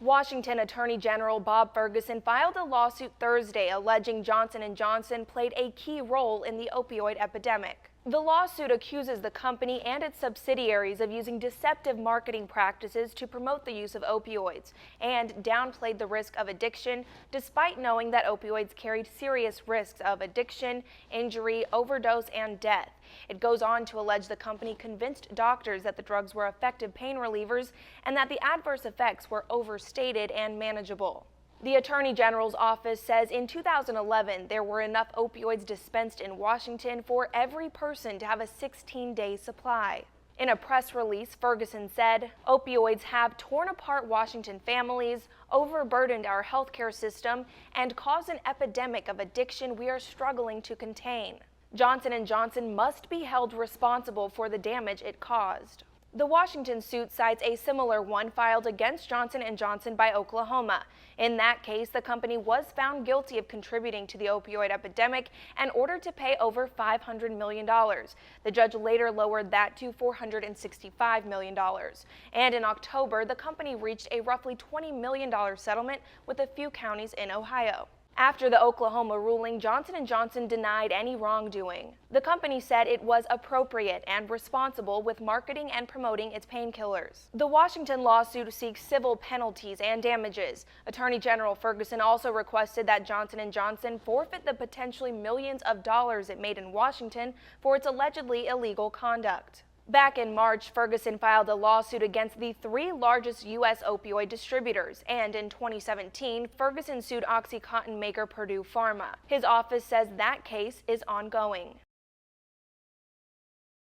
Washington Attorney General Bob Ferguson filed a lawsuit Thursday alleging Johnson & Johnson played a key role in the opioid epidemic. The lawsuit accuses the company and its subsidiaries of using deceptive marketing practices to promote the use of opioids and downplayed the risk of addiction, despite knowing that opioids carried serious risks of addiction, injury, overdose, and death. It goes on to allege the company convinced doctors that the drugs were effective pain relievers and that the adverse effects were overstated and manageable. The Attorney General's office says in 2011 there were enough opioids dispensed in Washington for every person to have a 16-day supply. In a press release, Ferguson said, "Opioids have torn apart Washington families, overburdened our healthcare system, and caused an epidemic of addiction we are struggling to contain. Johnson & Johnson must be held responsible for the damage it caused." The Washington suit cites a similar one filed against Johnson & Johnson by Oklahoma. In that case, the company was found guilty of contributing to the opioid epidemic and ordered to pay over $500 million. The judge later lowered that to $465 million. And in October, the company reached a roughly $20 million settlement with a few counties in Ohio. After the Oklahoma ruling, Johnson & Johnson denied any wrongdoing. The company said it was appropriate and responsible with marketing and promoting its painkillers. The Washington lawsuit seeks civil penalties and damages. Attorney General Ferguson also requested that Johnson & Johnson forfeit the potentially millions of dollars it made in Washington for its allegedly illegal conduct. Back in March, Ferguson filed a lawsuit against the three largest U.S. opioid distributors, and in 2017, Ferguson sued OxyContin maker Purdue Pharma. His office says that case is ongoing.